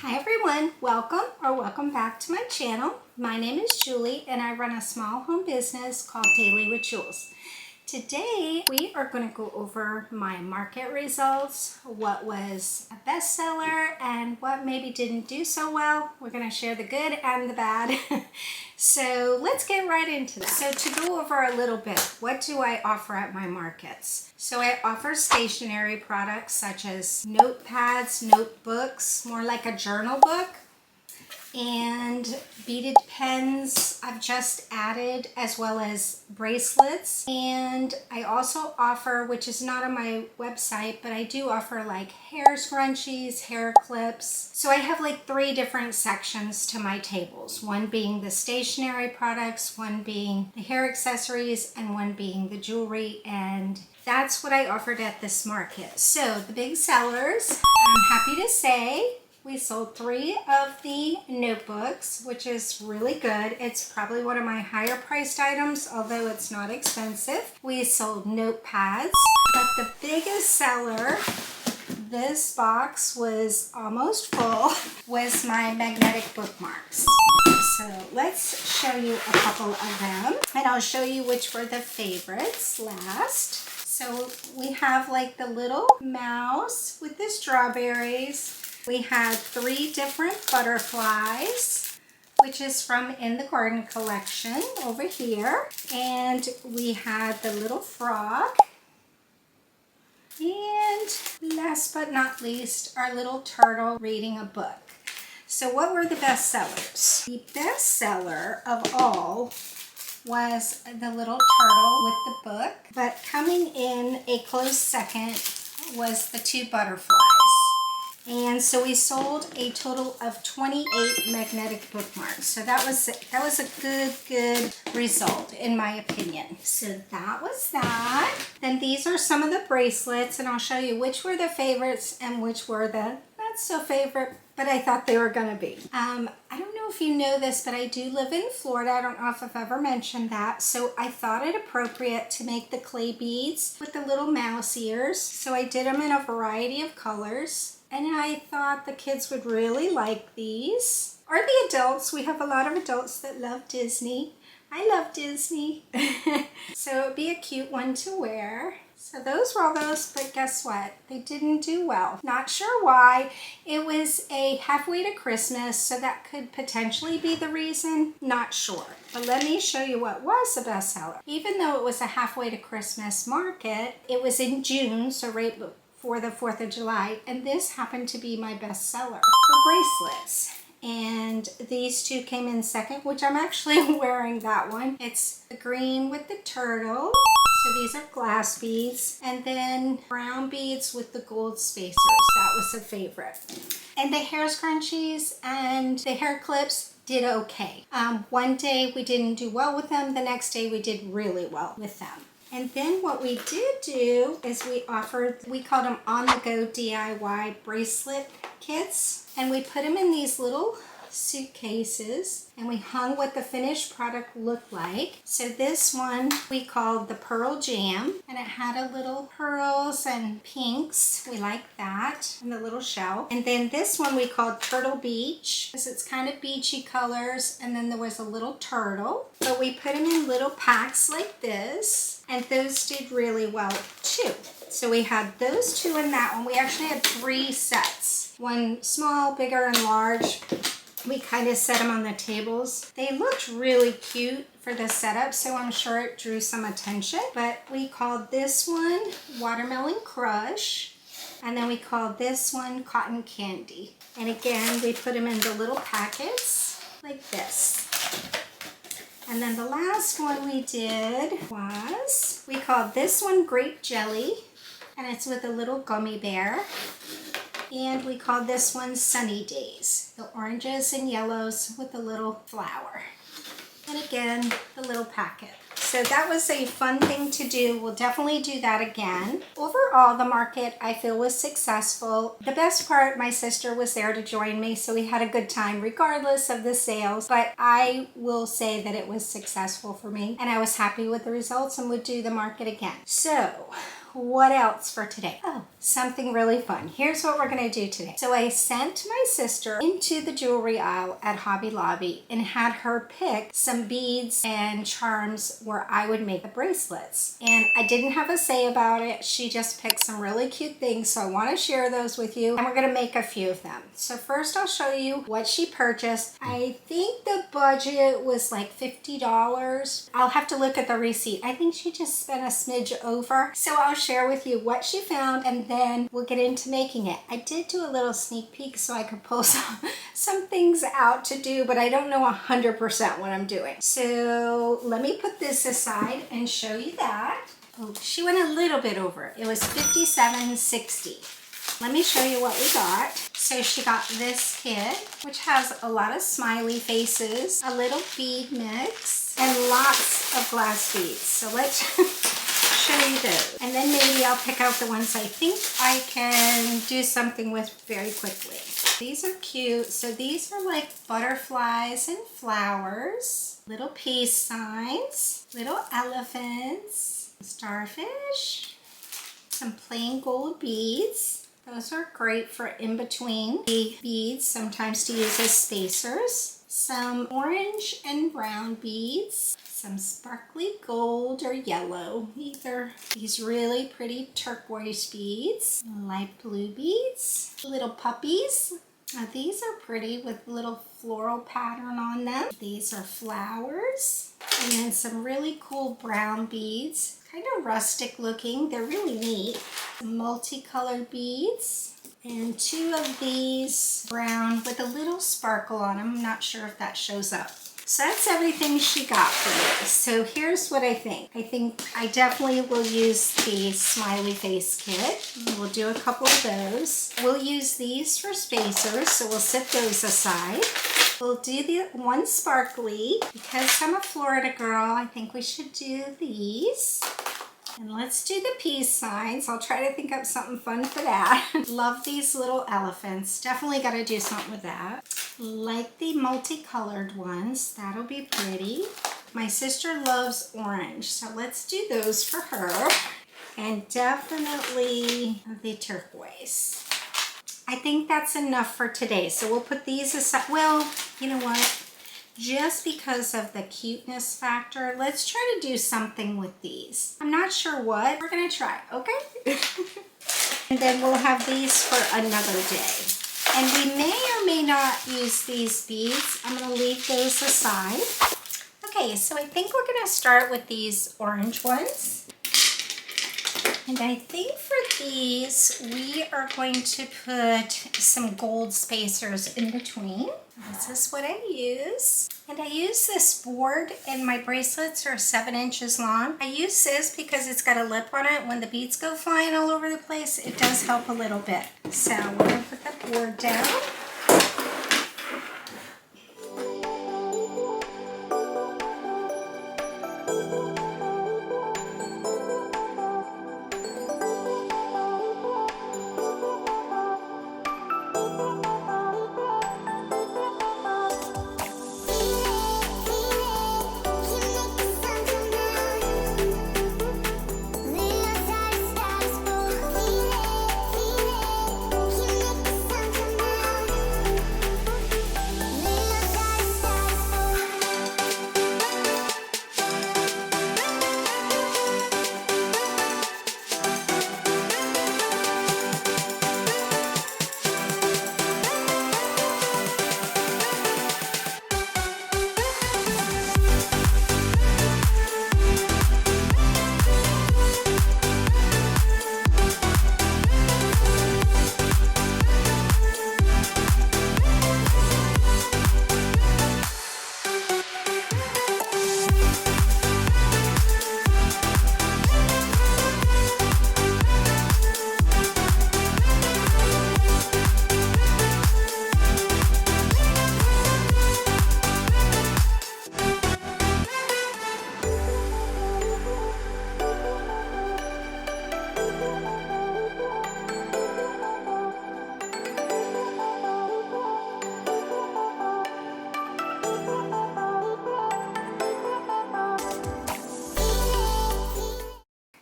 Hi everyone, welcome back to my channel. My name is Julie and I run a small home business called Daily with Jules. Today we are going to go over my market results, what was a bestseller and what maybe didn't do so well. We're going to share the good and the bad. So let's get right into that. So to go over a little bit, what do I offer at my markets? So I offer stationery products such as notepads, notebooks, more like a journal book, and beaded pens I've just added, as well as bracelets. And I also offer, which is not on my website, but I do offer like hair scrunchies, hair clips. So I have like 3 different sections to my tables, one being the stationery products, one being the hair accessories, and one being the jewelry. And that's what I offered at this market. So the big sellers, I'm happy to say, we sold 3 of the notebooks, which is really good. It's probably one of my higher priced items, although it's not expensive. We sold notepads, but the biggest seller, this box was almost full, was my magnetic bookmarks. So let's show you a couple of them, and I'll show you which were the favorites last. So we have like the little mouse with the strawberries. We had 3 different butterflies, which is from In the Garden collection over here. And we had the little frog. And last but not least, our little turtle reading a book. So what were the best sellers? The best seller of all was the little turtle with the book. But coming in a close second was the 2 butterflies. And so we sold a total of 28 magnetic bookmarks. So that was a good result in my opinion. So that was that. Then these are some of the bracelets, and I'll show you which were the favorites and which were the not so favorite, but I thought they were gonna be. I don't know if you know this, but I do live in Florida. I don't know if I've ever mentioned that. So I thought it appropriate to make the clay beads with the little mouse ears. So I did them in a variety of colors. And I thought the kids would really like these. Or the adults. We have a lot of adults that love Disney. I love Disney. So it would be a cute one to wear. So those were all those, but guess what? They didn't do well. Not sure why. It was a halfway to Christmas, so that could potentially be the reason. Not sure. But let me show you what was a bestseller. Even though it was a halfway to Christmas market, it was in June, so right for the 4th of July, and this happened to be my best seller for bracelets. And these 2 came in second, which I'm actually wearing that one. It's the green with the turtle. So these are glass beads, and then brown beads with the gold spacers. That was a favorite. And the hair scrunchies and the hair clips did okay. One day we didn't do well with them. The next day we did really well with them. And then what we did do is we called them on-the-go DIY bracelet kits. And we put them in these little suitcases, and we hung what the finished product looked like. So this one we called the Pearl Jam, and it had a little pearls and pinks. We like that, and the little shell. And then this one we called Turtle Beach, because it's kind of beachy colors, and then there was a little turtle. But we put them in little packs like this, and those did really well too. So we had those 2 in that one. We actually had 3 sets. One small, bigger, and large. We kind of set them on the tables. They looked really cute for the setup, so I'm sure it drew some attention. But we called this one Watermelon Crush, and then we called this one Cotton Candy. And again, we put them in the little packets like this. And then the last one we did was, we called this one Grape Jelly, and it's with a little gummy bear. And we called this one Sunny Days, the oranges and yellows with a little flower. And again, the little packet. So that was a fun thing to do. We'll definitely do that again. Overall, the market I feel was successful. The best part, my sister was there to join me, so we had a good time regardless of the sales. But I will say that it was successful for me, and I was happy with the results and would do the market again. So what else for today? Oh, something really fun. Here's what we're gonna do today. So I sent my sister into the jewelry aisle at Hobby Lobby and had her pick some beads and charms where I would make the bracelets. And I didn't have a say about it. She just picked some really cute things, so I want to share those with you, and we're gonna make a few of them. So first I'll show you what she purchased. I think the budget was like $50. I'll have to look at the receipt. I think she just spent a smidge over. So I'll share with you what she found and then we'll get into making it. I did do a little sneak peek so I could pull some things out to do, but I don't know 100% what I'm doing. So let me put this aside and show you that. Oh, she went a little bit over. It was $57.60. Let me show you what we got. So she got this kit, which has a lot of smiley faces, a little bead mix, and lots of glass beads. So let's show you those. And then maybe I'll pick out the ones I think I can do something with very quickly. These are cute. So these are like butterflies and flowers, little peace signs, little elephants, starfish, some plain gold beads. Those are great for in between the beads, sometimes to use as spacers. Some orange and brown beads, some sparkly gold or yellow, either these really pretty turquoise beads, light blue beads, little puppies. Now these are pretty with little floral pattern on them. These are flowers, and then some really cool brown beads. Kind of rustic looking. They're really neat. Multicolored beads and two of these brown with a little sparkle on them. I'm not sure if that shows up. So that's everything she got for me. So here's what I think. I think I definitely will use the smiley face kit. We'll do a couple of those. We'll use these for spacers, so we'll set those aside. We'll do the one sparkly. Because I'm a Florida girl, I think we should do these. And let's do the peace signs. I'll try to think up something fun for that. Love these little elephants. Definitely got to do something with that. Like the multicolored ones. That'll be pretty. My sister loves orange, so let's do those for her. And definitely the turquoise. I think that's enough for today. So we'll put these aside. Well, you know what? Just because of the cuteness factor, let's try to do something with these. I'm not sure what. We're gonna try, okay? And then we'll have these for another day. And we may or may not use these beads. I'm gonna leave those aside. Okay, so I think we're gonna start with these orange ones. And I think for these, we are going to put some gold spacers in between. This is what I use. And I use this board, and my bracelets are 7 inches long. I use this because it's got a lip on it. When the beads go flying all over the place, it does help a little bit. So we're gonna put the board down.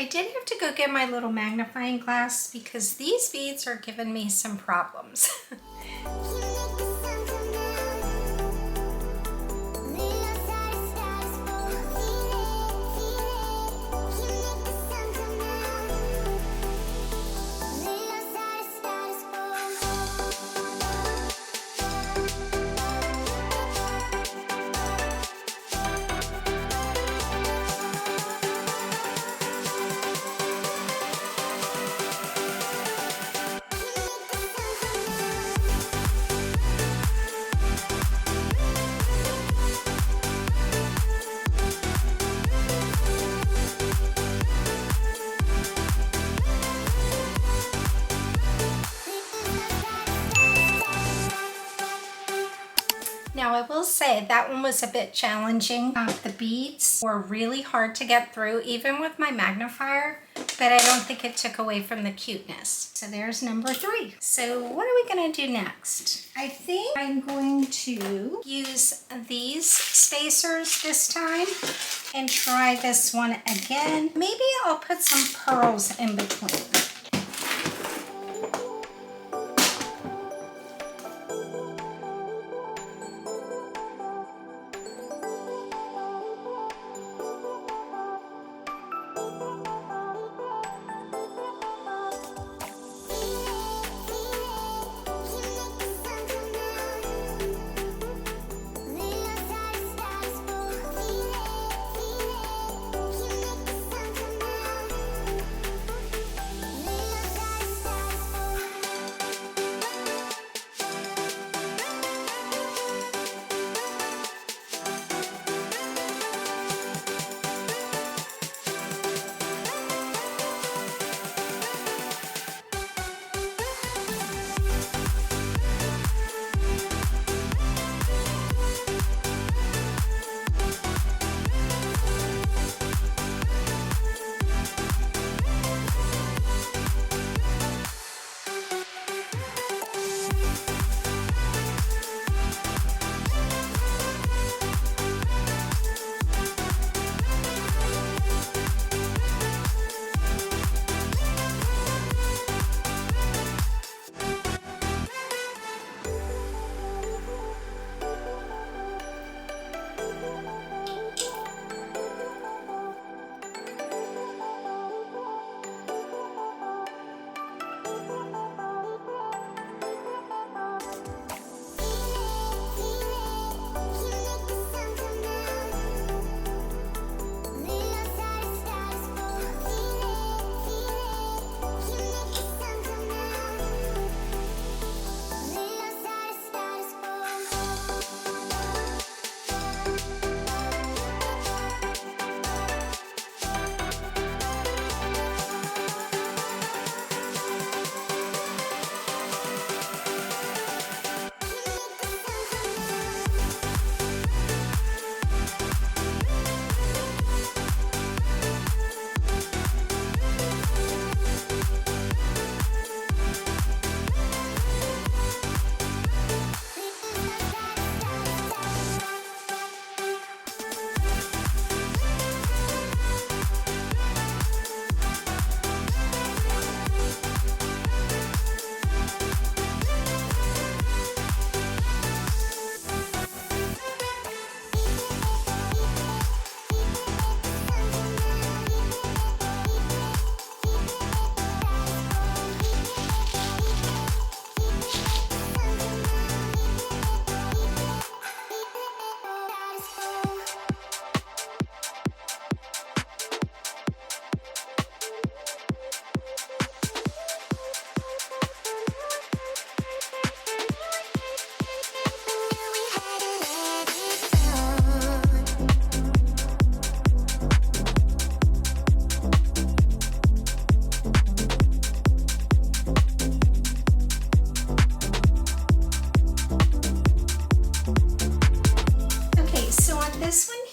I did have to go get my little magnifying glass because these beads are giving me some problems. Now I will say that one was a bit challenging. The beads were really hard to get through even with my magnifier, but I don't think it took away from the cuteness. So there's number 3. So what are we gonna do next? I think I'm going to use these spacers this time and try this one again. Maybe I'll put some pearls in between.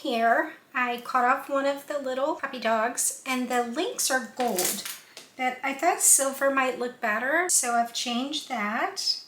here, I cut off one of the little puppy dogs, and the links are gold. But I thought silver might look better, so I've changed that.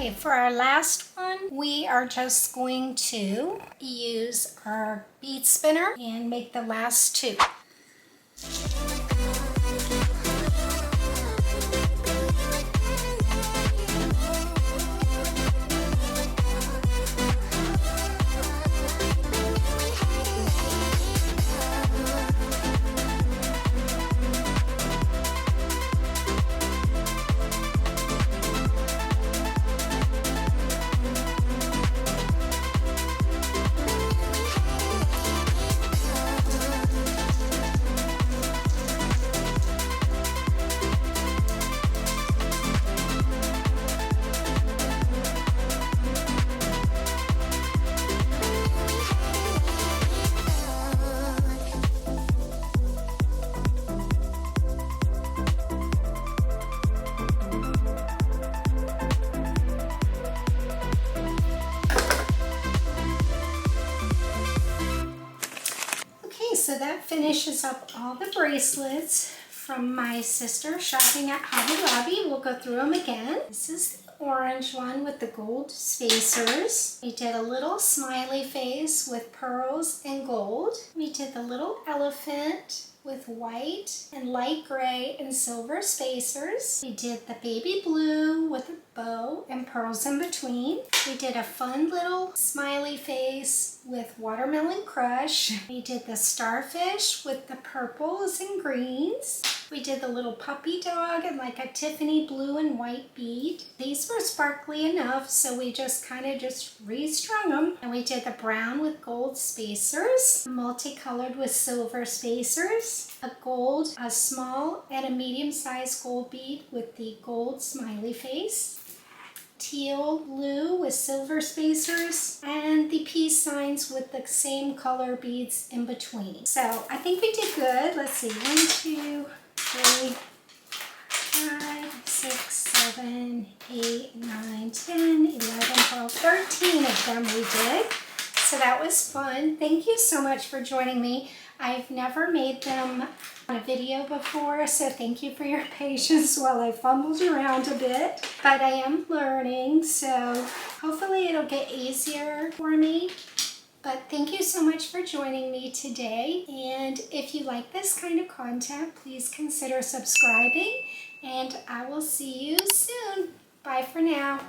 Okay, for our last one, we are just going to use our bead spinner and make the last two. So that finishes up all the bracelets from my sister shopping at Hobby Lobby. We'll go through them again. This is the orange one with the gold spacers. We did a little smiley face with pearls and gold. We did the little elephant with white and light gray and silver spacers. We did the baby blue with a bow and pearls in between. We did a fun little smiley face with watermelon crush. We did the starfish with the purples and greens. We did the little puppy dog and like a Tiffany blue and white bead. These were sparkly enough, so we just kind of restrung them. And we did the brown with gold spacers, multicolored with silver spacers, a small and a medium-sized gold bead with the gold smiley face, teal blue with silver spacers, and the peace signs with the same color beads in between. So I think we did good. Let's see, 1, 2, 3, 5, 6, 7, 8, 9, 10, 11, 12, 13 of them we did. So that was fun. Thank you so much for joining me. I've never made them on a video before, so thank you for your patience while I fumbled around a bit. But I am learning, so hopefully it'll get easier for me. But thank you so much for joining me today. And if you like this kind of content, please consider subscribing. And I will see you soon. Bye for now.